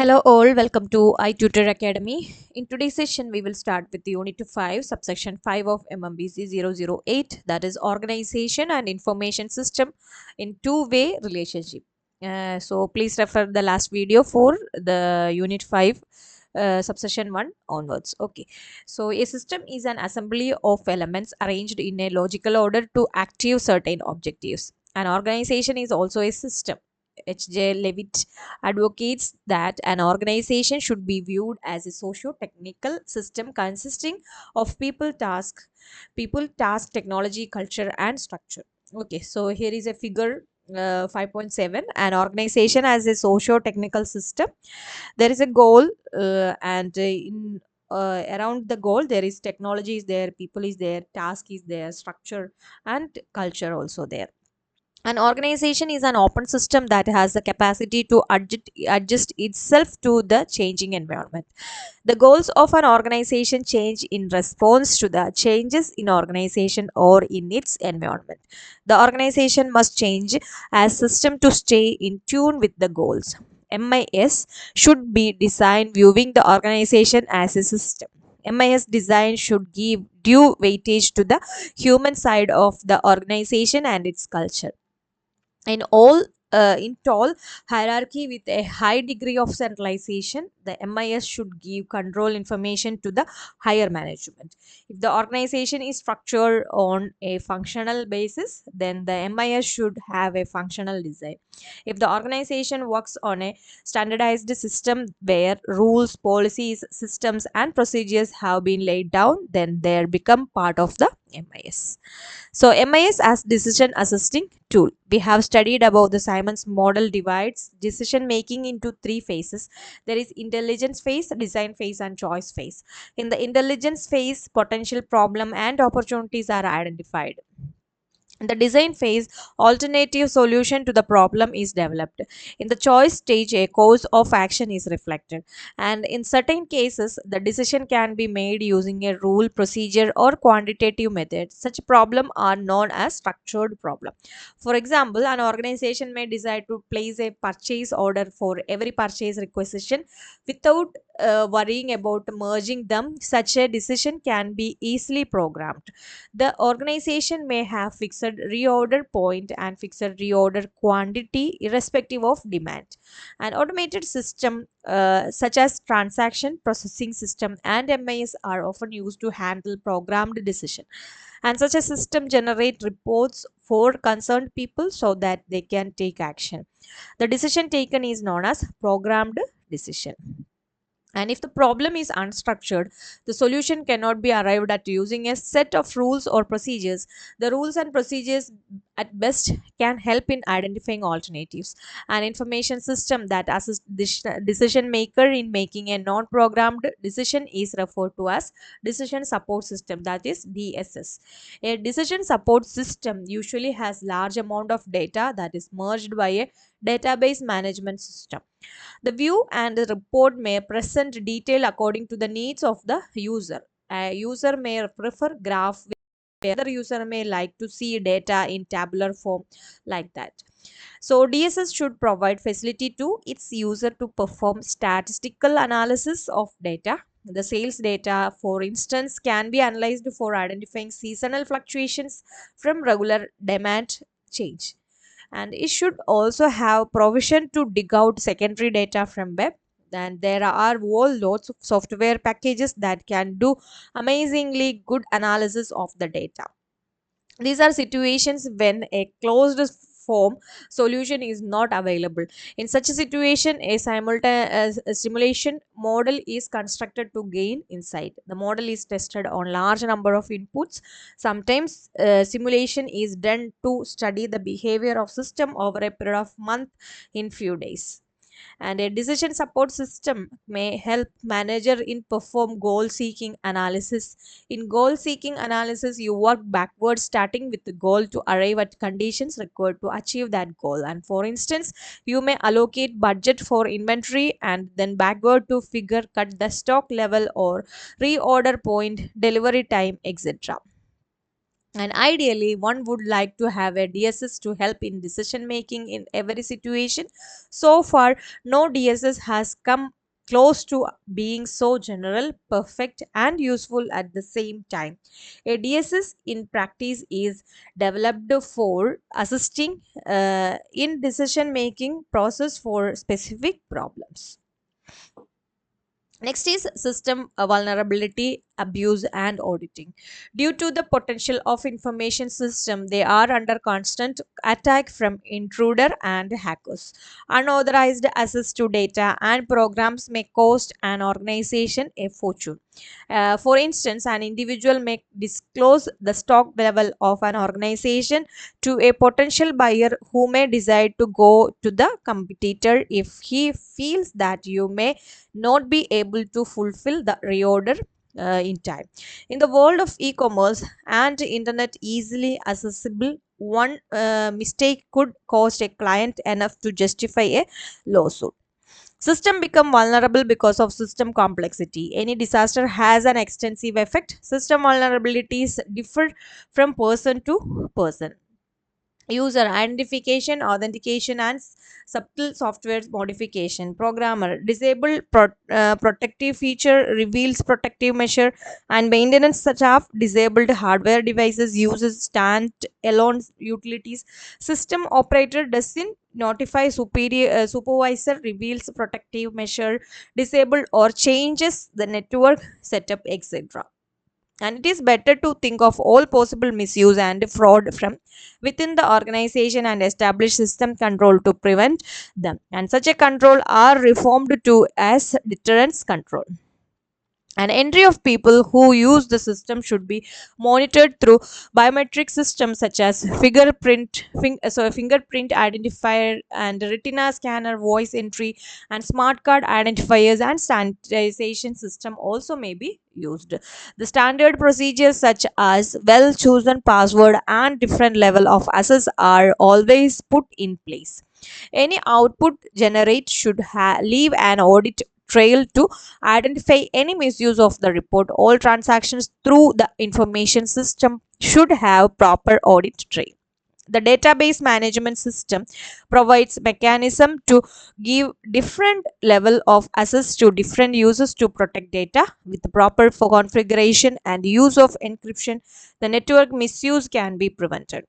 Hello all, welcome to i-tutor Academy. In today's session, we will start with the Unit 5, subsection 5 of Mmpc 008, that is Organization and Information System in Two-Way Relationship. So please refer the last video for the Unit 5, subsection 1 onwards. Okay, so a system is an assembly of elements arranged in a logical order to achieve certain objectives. An organization is also a system. H.J. Levitt advocates that an organization should be viewed as a socio-technical system consisting of people, task, technology, culture, and structure. Okay, so here is a figure 5.7. An organization as a socio-technical system. There is a goal, and in around the goal there is technology is there, people is there, task is there, structure and culture also there. An organization is an open system that has the capacity to adjust itself to the changing environment. The goals of an organization change in response to the changes in organization or in its environment. The organization must change as system to stay in tune with the goals. MIS should be designed viewing the organization as a system. MIS design should give due weightage to the human side of the organization and its culture. In tall hierarchy with a high degree of centralization, the MIS should give control information to the higher management. If the organization is structured on a functional basis, then the MIS should have a functional design. If the organization works on a standardized system where rules, policies, systems, and procedures have been laid down, then they become part of the MIS. So MIS as decision assisting tool. We have studied about the Simon's model divides decision making into three phases. There is intelligence phase, design phase, and choice phase. In the intelligence phase, potential problem and opportunities are identified. In the design phase, alternative solution to the problem is developed. In the choice stage, a course of action is reflected. And in certain cases, the decision can be made using a rule, procedure, or quantitative method. Such problems are known as structured problem. For example, an organization may decide to place a purchase order for every purchase requisition without worrying about merging them. Such a decision can be easily programmed. The organization may have fixed reorder point and fixed reorder quantity irrespective of demand. An automated system such as transaction processing system and MIS are often used to handle programmed decision. And such a system generate reports for concerned people so that they can take action. The decision taken is known as programmed decision. And if the problem is unstructured, the solution cannot be arrived at using a set of rules or procedures. The rules and procedures at best can help in identifying alternatives. An information system that assists decision maker in making a non-programmed decision is referred to as decision support system, that is DSS. A decision support system usually has large amount of data that is merged by a database management system. The view and the report may present detail according to the needs of the user. A user may prefer graph, where other user may like to see data in tabular form, like that. So DSS should provide facility to its user to perform statistical analysis of data. The sales data, for instance, can be analyzed for identifying seasonal fluctuations from regular demand change. And it should also have provision to dig out secondary data from web. And there are whole lots of software packages that can do amazingly good analysis of the data. These are situations when a closed form solution is not available. In such a situation, a simultaneous simulation model is constructed to gain insight. The model is tested on large number of inputs. Sometimes simulation is done to study the behavior of system over a period of month in few days. And a decision support system may help manager in perform goal seeking analysis. In goal seeking analysis, you work backwards starting with the goal to arrive at conditions required to achieve that goal. And for instance, you may allocate budget for inventory and then backward to figure cut the stock level or reorder point, delivery time, etc. And ideally, one would like to have a DSS to help in decision making in every situation. So far, no DSS has come close to being so general, perfect, and useful at the same time. A DSS in practice is developed for assisting in decision making process for specific problems. Next is system vulnerability, abuse, and auditing. Due to the potential of information system, they are under constant attack from intruder and hackers. Unauthorized access to data and programs may cost an organization a fortune. For instance, an individual may disclose the stock level of an organization to a potential buyer who may decide to go to the competitor if he feels that you may not be able to fulfill the reorder in time. In the world of e-commerce and internet easily accessible, one mistake could cost a client enough to justify a lawsuit. System become vulnerable because of system complexity. Any disaster has an extensive effect. System vulnerabilities differ from person to person. User identification, authentication, and subtle software modification. Programmer disable protective feature, reveals protective measure, and maintenance staff disabled hardware devices uses stand alone utilities. System operator doesn't notify superior supervisor, reveals protective measure, disabled or changes the network setup, etc. And it is better to think of all possible misuse and fraud from within the organization and establish system control to prevent them, and such a control are reformed to as deterrence control. An entry of people who use the system should be monitored through biometric systems such as fingerprint identifier and retina scanner, voice entry, and smart card identifiers and standardization system also may be used. The standard procedures such as well chosen password and different level of access are always put in place. Any output generate should leave an audit trail to identify any misuse of the report. All transactions through the information system should have proper audit trail. The database management system provides mechanism to give different level of access to different users to protect data with proper configuration and use of encryption. The network misuse can be prevented.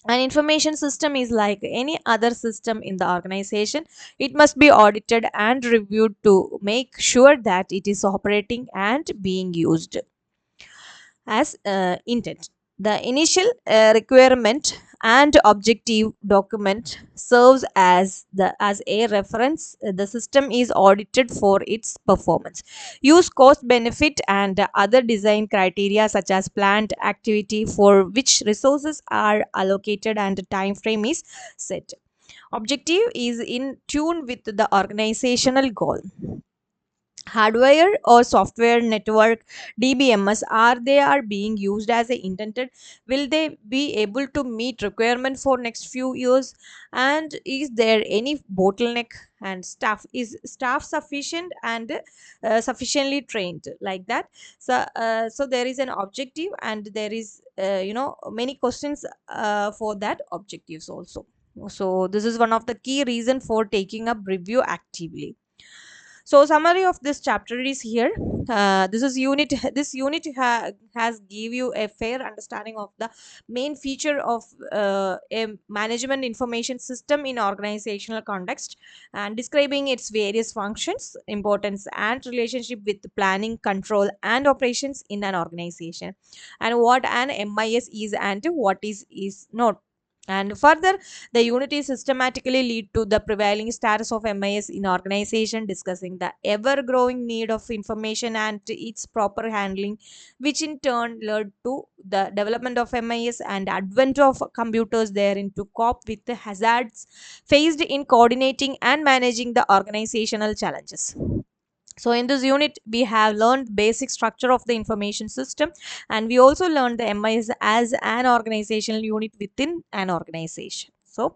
An information system is like any other system in the organization. It must be audited and reviewed to make sure that it is operating and being used as intent. The initial requirement and objective document serves as a reference. The system is audited for its performance. Use cost benefit and other design criteria such as planned activity for which resources are allocated and time frame is set. Objective is in tune with the organizational goal. Hardware or software network, DBMS, are they are being used as intended? Will they be able to meet requirement for next few years? And is there any bottleneck? And staff, is staff sufficient and sufficiently trained, like that? So there is an objective and there is many questions for that objectives also. So this is one of the key reason for taking up review actively. So summary of this chapter is here. This unit has give you a fair understanding of the main feature of a management information system in organizational context, and describing its various functions, importance, and relationship with planning, control, and operations in an organization, and what an MIS is and what is not. And further, the unit is systematically lead to the prevailing status of MIS in organization, discussing the ever-growing need of information and its proper handling, which in turn led to the development of MIS and advent of computers therein to cope with the hazards faced in coordinating and managing the organizational challenges. So in this unit, we have learned basic structure of the information system, and we also learned the MIS as an organizational unit within an organization. So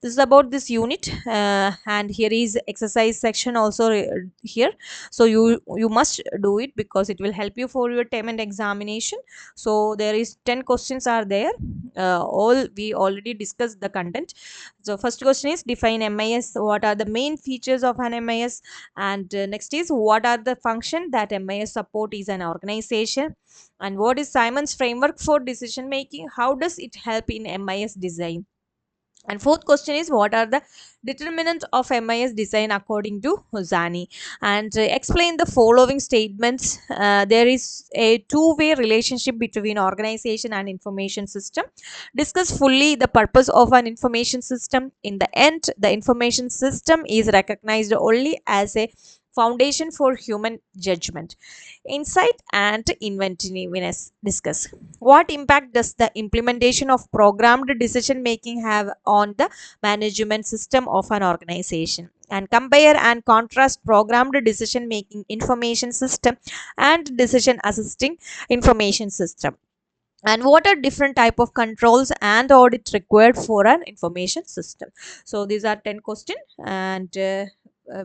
this is about this unit, and here is exercise section also here. So you must do it because it will help you for your term and examination. So there is 10 questions are there. All we already discussed the content. So first question is define MIS. What are the main features of an MIS? And next is what are the function that MIS support is an organization? And what is Simon's framework for decision making? How does it help in MIS design? And fourth question is what are the determinants of MIS design according to Zani? And explain the following statements. There is a two-way relationship between organization and information system. Discuss fully the purpose of an information system. In the end, the information system is recognized only as a foundation for human judgment, insight, and inventiveness. Discuss what impact does the implementation of programmed decision making have on the management system of an organization, and compare and contrast programmed decision making information system and decision assisting information system, and what are different type of controls and audit required for an information system. So these are 10 questions, and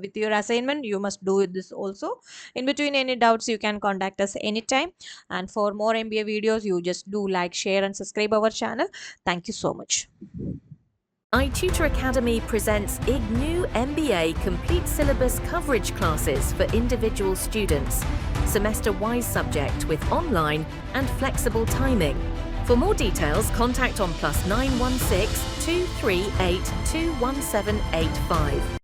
with your assignment you must do this also. In between any doubts you can contact us anytime, and for more MBA videos you just do like, share and subscribe our channel. Thank you so much. i-tutor Academy presents Ignou Mba complete syllabus coverage classes for individual students, semester-wise subject with online and flexible timing. For more details, contact on +916 238 21785.